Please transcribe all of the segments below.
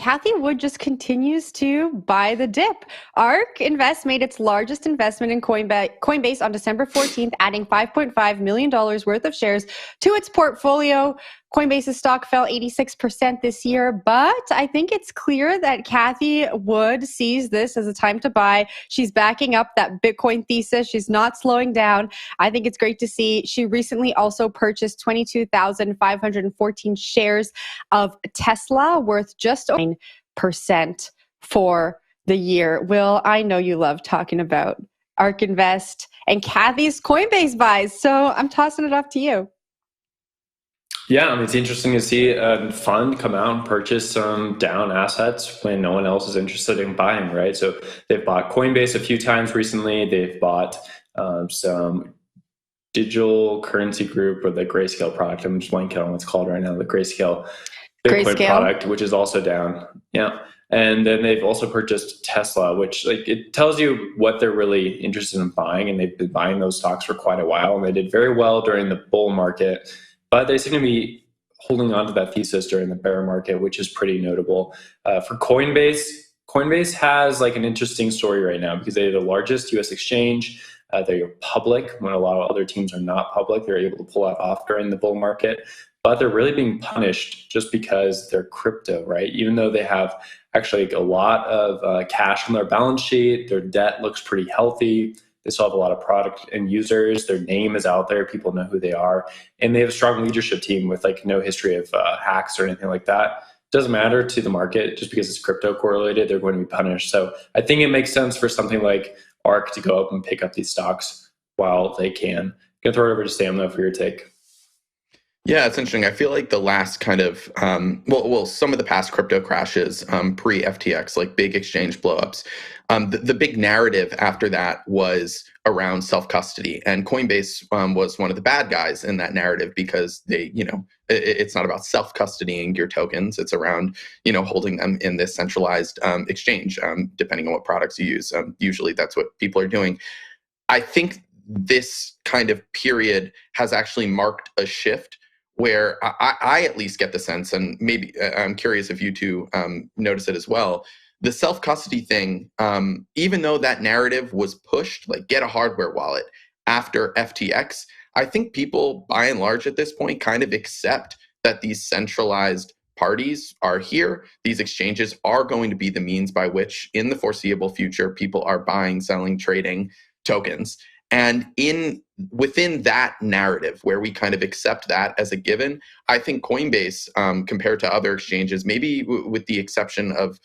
Cathie Wood just continues to buy the dip. ARK Invest made its largest investment in Coinbase on December 14th, adding $5.5 million worth of shares to its portfolio. Coinbase's stock fell 86% this year, but I think it's clear that Cathie Wood sees this as a time to buy. She's backing up that Bitcoin thesis. She's not slowing down. I think it's great to see. She recently also purchased 22,514 shares of Tesla, worth just 9% for the year. Will, I know you love talking about ARK Invest and Cathie's Coinbase buys, so I'm tossing it off to you. Yeah, I mean, it's interesting to see a fund come out and purchase some down assets when no one else is interested in buying, right? So they've bought Coinbase a few times recently. They've bought some digital currency group or the Grayscale product. I'm just blanking on what's called right now, the Grayscale Bitcoin product, which is also down. Yeah. And then they've also purchased Tesla, which it tells you what they're really interested in buying. And they've been buying those stocks for quite a while. And they did very well during the bull market. But they seem to be holding on to that thesis during the bear market, which is pretty notable. For Coinbase has an interesting story right now because they're the largest U.S. exchange. They're public when a lot of other teams are not public. They're able to pull that off during the bull market. But they're really being punished just because they're crypto, right? Even though they have actually a lot of cash on their balance sheet, their debt looks pretty healthy. They still have a lot of product and users. Their name is out there. People know who they are. And they have a strong leadership team with no history of hacks or anything like that. Doesn't matter to the market. Just because it's crypto correlated, they're going to be punished. So I think it makes sense for something like ARK to go up and pick up these stocks while they can. I'm going to throw it over to Sam, though, for your take. Yeah, it's interesting. I feel like the last kind of, some of the past crypto crashes pre-FTX, like big exchange blowups, the big narrative after that was around self-custody. And Coinbase was one of the bad guys in that narrative because they, it's not about self-custodying your tokens. It's around, holding them in this centralized exchange, depending on what products you use. Usually that's what people are doing. I think this kind of period has actually marked a shift where I at least get the sense, and maybe I'm curious if you two notice it as well, the self-custody thing, even though that narrative was pushed, get a hardware wallet after FTX, I think people, by and large at this point, kind of accept that these centralized parties are here. These exchanges are going to be the means by which, in the foreseeable future, people are buying, selling, trading tokens. And within that narrative, where we kind of accept that as a given, I think Coinbase, compared to other exchanges, maybe with the exception of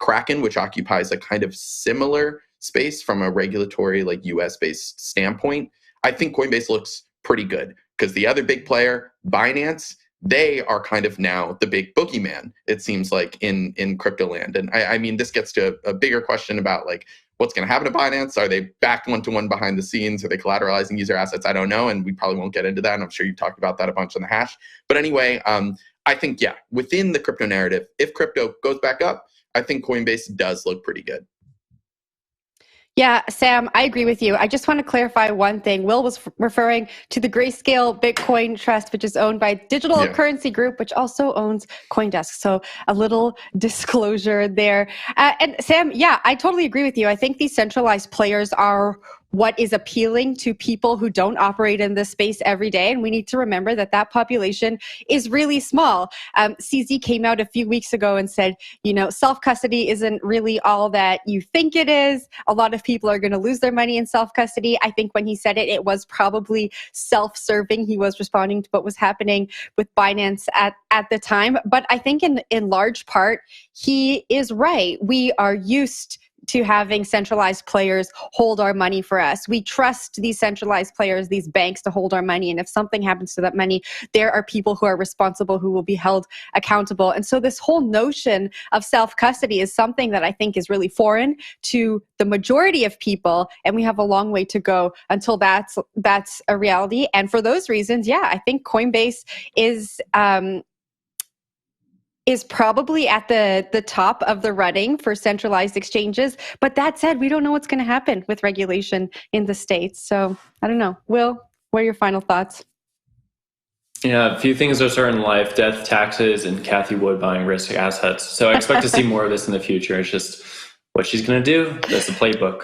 Kraken, which occupies a kind of similar space from a regulatory, US-based standpoint, I think Coinbase looks pretty good because the other big player, Binance, they are kind of now the big boogeyman, it seems like, in crypto land. And I mean, this gets to a bigger question about what's going to happen to Binance? Are they backed one-to-one behind the scenes? Are they collateralizing user assets? I don't know. And we probably won't get into that. And I'm sure you talked about that a bunch on the hash. But anyway, I think, within the crypto narrative, if crypto goes back up, I think Coinbase does look pretty good. Yeah, Sam, I agree with you. I just want to clarify one thing. Will was referring to the Grayscale Bitcoin Trust, which is owned by Digital Currency Group, which also owns CoinDesk. So a little disclosure there. And Sam, I totally agree with you. I think these centralized players are what is appealing to people who don't operate in this space every day. And we need to remember that population is really small. CZ came out a few weeks ago and said, self-custody isn't really all that you think it is. A lot of people are going to lose their money in self-custody. I think when he said it, it was probably self-serving. He was responding to what was happening with Binance at the time. But I think in large part, he is right. We are used to having centralized players hold our money for us. We trust these centralized players, these banks, to hold our money. And if something happens to that money, there are people who are responsible who will be held accountable. And so this whole notion of self-custody is something that I think is really foreign to the majority of people. And we have a long way to go until that's a reality. And for those reasons, I think Coinbase is probably at the top of the running for centralized exchanges. But that said, we don't know what's going to happen with regulation in the States. So I don't know. Will, what are your final thoughts? Yeah, a few things are certain in life: death, taxes, and Cathie Wood buying risk assets. So I expect to see more of this in the future. It's just what she's going to do. That's the playbook.